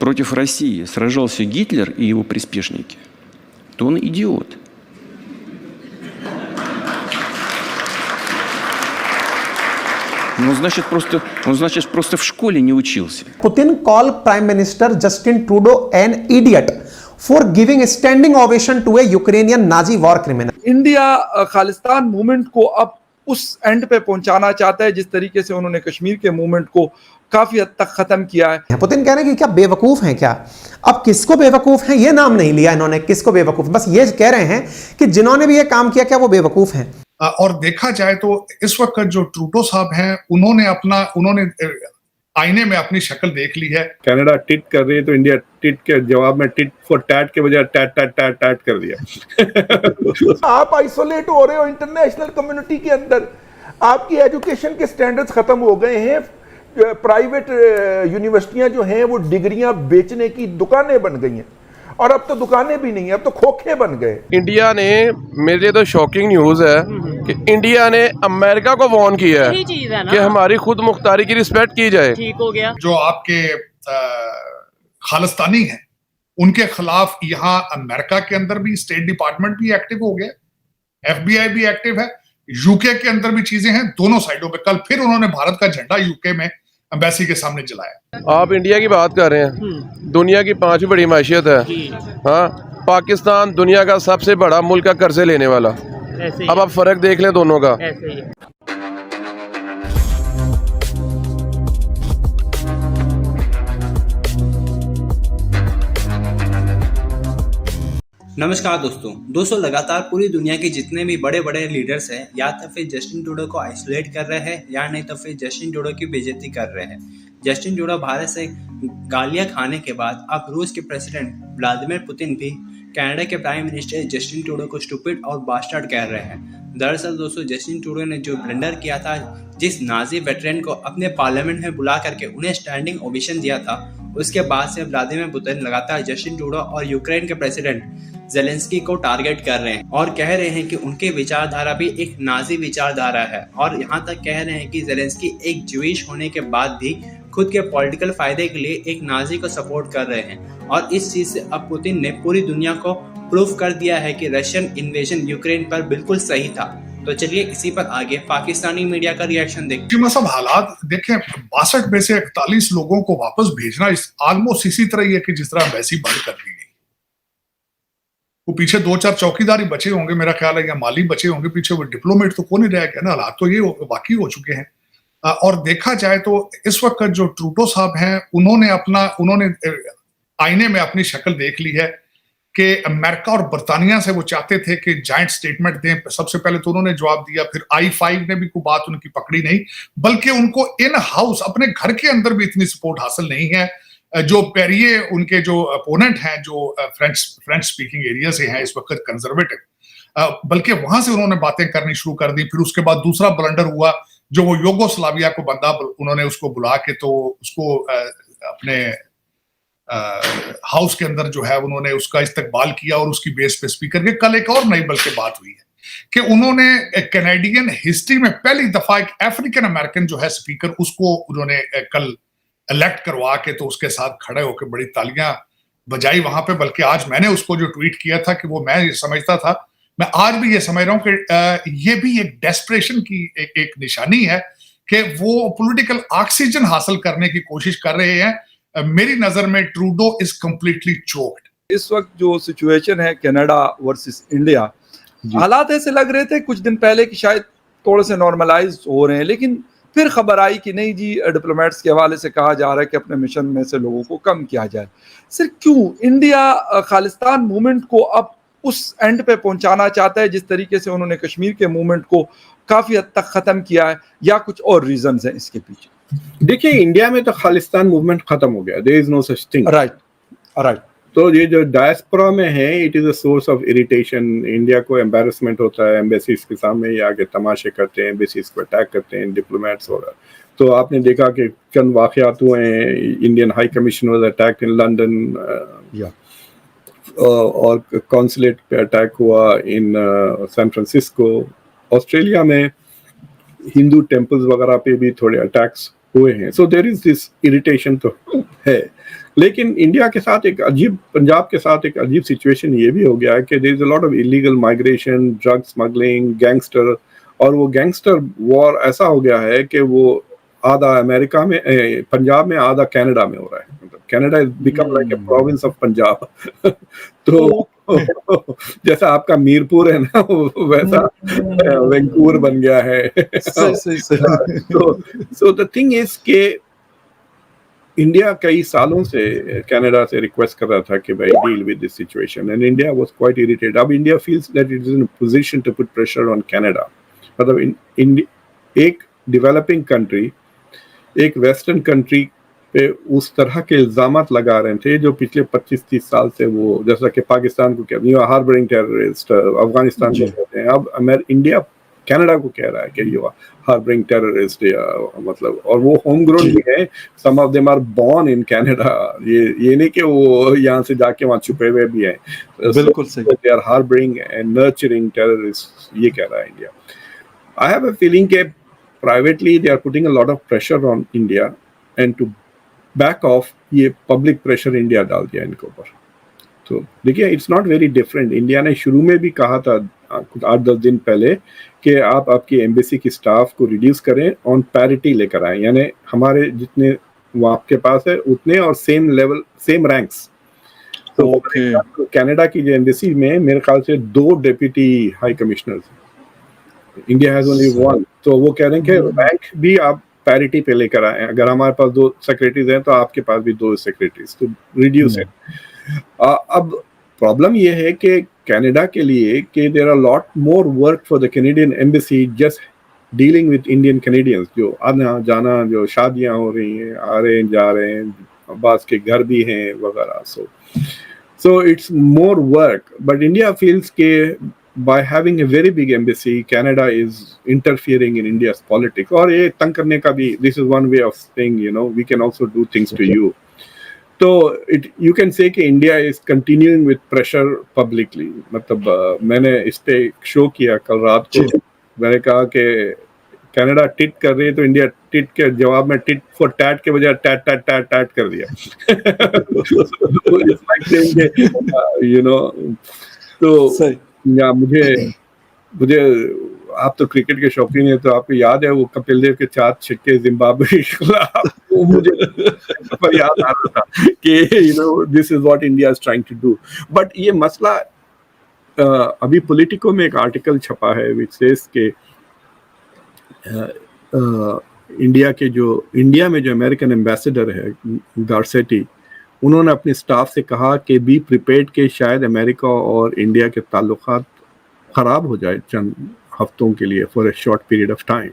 против России сражался Гитлер и его приспешники, то он идиот. Он, значит, просто в школе не учился. Putin called Prime Minister Justin Trudeau an idiot for giving a standing ovation to a Ukrainian Nazi war criminal. India Khalistan movement को अब उस and पे पहुंचाना चाहता है जिस तरीके से उन्होंने कश्मीर के मूवमेंट को काफी हद तक खत्म किया है। पुतिन कह रहे हैं कि क्या बेवकूफ हैं क्या? अब किसको बेवकूफ हैं ये नाम नहीं लिया इन्होंने, किसको बेवकूफ, बस ये कह रहे हैं कि जिन्होंने भी ये काम किया क्या वो बेवकूफ हैं। और देखा जाए तो इस वक्त जो ट्रूडो साहब हैं उन्होंने आईने में अपनी शक्ल देख ली है। कनाडा टिट कर रही है तो इंडिया टिट के जवाब में टिट फॉर टैट के बजाय टैट टैट टैट टैट कर दिया। आप आइसोलेट हो रहे हो इंटरनेशनल कम्युनिटी के अंदर, आपकी एजुकेशन के स्टैंडर्ड्स खत्म हो गए हैं, प्राइवेट यूनिवर्सिटियां जो हैं वो डिग्रियां बेचने की दुकानें बन गई हैं, और अब तो दुकानें भी नहीं है, अब तो खोखे बन गए। इंडिया ने, मेरे लिए तो शॉकिंग न्यूज़ है कि इंडिया ने अमेरिका को वार्न किया है कि हमारी खुद मुख्तारी की रिस्पेक्ट की जाए। ठीक हो गया। जो आपके खालिस्तानी हैं उनके खिलाफ यहाँ अमेरिका के अंदर भी स्टेट डिपार्टमेंट भी एक्टिव हो गया, FBI भी एक्टिव है, यूके के अंदर भी चीजें हैं, दोनों साइडों पे। कल फिर उन्होंने भारत का झंडा यूके में एम्बेसी के सामने जलाया। आप इंडिया की बात कर रहे हैं, दुनिया की 5वीं बड़ी मैशियत है। हाँ, पाकिस्तान दुनिया का सबसे बड़ा मुल्क है कर्जे लेने वाला। अब आप फर्क देख लें दोनों का। नमस्कार दोस्तों लगातार पूरी दुनिया के जितने भी बड़े बड़े लीडर्स हैं या तो फिर जस्टिन ट्रूडो को आइसोलेट कर रहे हैं या नहीं तो फिर जस्टिन ट्रूडो की बेइज्जती कर रहे हैं। जस्टिन ट्रूडो भारत से गालियां खाने के बाद अब रूस के प्रेसिडेंट व्लादिमीर पुतिन भी कनाडा के प्राइम मिनिस्टर जस्टिन ट्रूडो को स्टूपिड और बास्टर्ड कह रहे हैं। दरअसल दोस्तों, जस्टिन ट्रूडो ने जो ब्लंडर किया था, जिस नाजी वेटरन को अपने पार्लियामेंट में बुला करके उन्हें स्टैंडिंग ओवेशन दिया था, उसके बाद से व्लादिमीर पुतिन लगातार जस्टिन ट्रूडो और यूक्रेन के प्रेसिडेंट ज़ेलेंस्की को टारगेट कर रहे हैं और कह रहे हैं कि उनके विचारधारा भी एक नाजी विचारधारा है, और यहाँ तक कह रहे हैं कि ज़ेलेंस्की एक ज्यूइश होने के बाद भी खुद के पॉलिटिकल फायदे के लिए एक नाजी को सपोर्ट कर रहे हैं। और इस चीज से अब पुतिन ने पूरी दुनिया को प्रूफ कर दिया है कि रशियन इन्वेजन यूक्रेन पर बिल्कुल सही था। तो चलिए इसी पर आगे पाकिस्तानी मीडिया का रिएक्शन देखते हैं। सब हालात देखें, 62 में से 41 लोगों को वापस भेजना ऑलमोस्ट इसी तरह ही है कि जिस तरह एम्बेसी बंद कर दी गई। वो पीछे 2-4 चौकीदार बचे होंगे मेरा ख्याल है, या माली बचे होंगे पीछे, वो डिप्लोमेट तो कौन ही रह गया ना। हालात तो ये वाकई हो चुके हैं। और देखा जाए तो इस वक्त जो ट्रूडो साहब हैं उन्होंने आईने में अपनी शक्ल देख ली है कि अमेरिका और बरतानिया से वो चाहते थे कि जॉइंट स्टेटमेंट दें। सबसे पहले तो उन्होंने जवाब दिया, फिर I-5 ने भी कोई बात उनकी पकड़ी नहीं, बल्कि उनको इन हाउस अपने घर के अंदर भी इतनी सपोर्ट हासिल नहीं है। जो पेरिये उनके जो अपोनेंट हैं, जो फ्रेंच स्पीकिंग एरिया से हैं इस वक्त कंजर्वेटिव, बल्कि वहां से उन्होंने बातें करनी शुरू कर दी। फिर उसके बाद दूसरा ब्लंडर हुआ जो वो यूगोस्लाविया को बंदा उन्होंने उसको बुला के तो उसको अपने हाउस के अंदर जो है उन्होंने उसका इस्तकबाल किया और उसकी बेस पे स्पीकर के। कल एक और नई बल्कि बात हुई है कि उन्होंने कैनेडियन हिस्ट्री में पहली दफा एक अफ्रीकन अमेरिकन जो है स्पीकर, उसको उन्होंने कल इलेक्ट करवा के तो उसके साथ खड़े होकर बड़ी तालियां बजाई वहां पे। बल्कि आज मैंने उसको जो ट्वीट किया था कि वो मैं समझता था, मैं आज भी ये समझ रहा हूं कि ये भी एक डेस्परेशन की एक निशानी है कि वो पॉलिटिकल ऑक्सीजन हासिल करने की कोशिश कर रहे हैं। मेरी नजर में ट्रूडो इज कंप्लीटली चोक्ड। इस वक्त जो सिचुएशन है कनाडा वर्सेस इंडिया, हालात ऐसे लग रहे थे कुछ दिन पहले कि शायद थोड़े से नॉर्मलाइज हो रहे हैं, लेकिन फिर खबर आई कि नहीं जी, डिप्लोमेट्स के हवाले से कहा जा रहा है कि अपने मिशन में से लोगों को कम किया जाए। सर क्यों इंडिया खालिस्तान मूवमेंट को अब उस एंड पे पहुंचाना चाहता है जिस तरीके से उन्होंने कश्मीर के मूवमेंट को काफी हद तक खत्म किया है, या कुछ और रीजंस हैं इसके पीछे? देखिए, इंडिया में तो खालिस्तान मूवमेंट खत्म हो गया, there is no such thing. Right. तो ये जो डायस्पोरा में है, it is a source of irritation. India को एम्बैरेसमेंट होता है, एम्बेसीज के सामने ये आके तमाशे करते हैं, एम्बेसीज को अटैक करते हैं डिप्लोमेट्स वगैरह। तो आपने देखा कि चंद वाकयात हुए हैं, Indian high commission was attacked in London, और कॉन्सुलेट पे अटैक हुआ इन सैन फ्रांसिस्को। ऑस्ट्रेलिया में हिंदू टेम्पल्स वगैरह पे भी थोड़े अटैक्स ہوئے ہیں. سو دیر از دس اریٹیشن تو ہے. لیکن انڈیا کے ساتھ ایک عجیب, پنجاب کے ساتھ ایک عجیب سچویشن یہ بھی ہو گیا ہے کہ there is a lot of illegal migration, drug smuggling, gangster, اور وہ گینگسٹر وار ایسا ہو گیا ہے کہ وہ آدھا امریکہ میں, پنجاب میں, آدھا کینیڈا میں ہو رہا ہے. مطلب Canada is become like a province of Punjab. تو جیسا آپ کا میرپور ہے نا, ویسا وینکوور بن گیا ہے. سو دا تھنگ از کہ انڈیا کئی سالوں سے کینیڈا سے ریکویسٹ کر رہا تھا کہ بھائی deal with this situation, and India was quite irritated. اب India feels that it is in position to put pressure on Canada. مطلب ایک ڈیولپنگ کنٹری ایک ویسٹرن کنٹری پہ اس طرح کے الزامات لگا رہے تھے جو پچھلے 25-30 سال سے وہ, جیسا کہ پاکستان کو کہتے ہیں ہاربرنگ ٹیررسٹ, افغانستان کو کہتے ہیں, اب انڈیا کینیڈا کو کہہ رہا ہے کہ یو ہاربرنگ ٹیررسٹ, مطلب, اور وہ ہوم گرون بھی ہیں. Some of them are born in Canada. یہ نہیں کہ وہ یہاں سے جا کے وہاں چھپے ہوئے بھی ہیں. بالکل صحیح. They are harbouring and nurturing terrorist, یہ کہہ رہا ہے India. I have a feeling کہ privately they are putting a lot of pressure on India, and to back off یہ public pressure India ڈال دیا ان کے اوپر. تو دیکھیے it's not very different. India نے شروع میں بھی کہا تھا 8-10 دن پہلے کہ آپ کی ایمبیسی کی اسٹاف کو ریڈیوس کریں, آن پیرٹی لے کر آئیں, یعنی ہمارے جتنے وہ آپ کے پاس ہے اتنے اور سیم لیول, سیم رینکس. تو کینیڈا کی جو ایمبیسی میں میرے خیال سے 2 ڈیپٹی ہائی کمشنرز ہیں. India has only 1. تو وہ کہہ رہے ہیں کہ رینک بھی آپ پیرٹی پہ لے کر آئیں. اگر ہمارے پاس 2 سیکریٹریز ہیں تو آپ کے پاس بھی 2 سیکریٹریز, تو ریڈیوس ہے. اب پرابلم یہ ہے کہ کینیڈا کے لیے کہ there are lot more work for the Canadian embassy just dealing with Indian Canadians, جو آنا جانا, جو شادیاں ہو رہی ہیں, آ رہے ہیں جا رہے ہیں, بعض کے گھر بھی ہیں وغیرہ. So it's more work. But India feels کہ by having a very big embassy, Canada is interfering in India's politics. اور یہ تنگ کرنے کا بھی, this is one way of saying, we can also do things to you. So you can say کہ India is continuing with pressure publicly. مطلب میں نے اس پہ ایک شو کیا کل رات کو, میں نے کہا کہ کینیڈا ٹٹ کر رہی ہے تو انڈیا ٹٹ کے جواب میں ٹٹ فور ٹیٹ کے بجائے ٹیٹ ٹیٹ ٹیٹ ٹیٹ کر دیا. تو یا مجھے آپ تو کرکٹ کے شوقین ہیں, تو آپ کو یاد ہے وہ کپل دیو کے 4 چھکے زمبابوے کے خلاف, مجھے پر یاد آ رہا تھا کہ this is what India is trying to do. But یہ مسئلہ ابھی پولیٹیکو میں ایک آرٹیکل چھپا ہے وچ سیز کہ انڈیا میں جو امریکن ایمبیسڈر ہے گارسیٹی, انہوں نے اپنے اسٹاف سے کہا کہ بی پریپیئرڈ کہ شاید امریکہ اور انڈیا کے تعلقات خراب ہو جائے چند ہفتوں کے لیے, for a short period of time.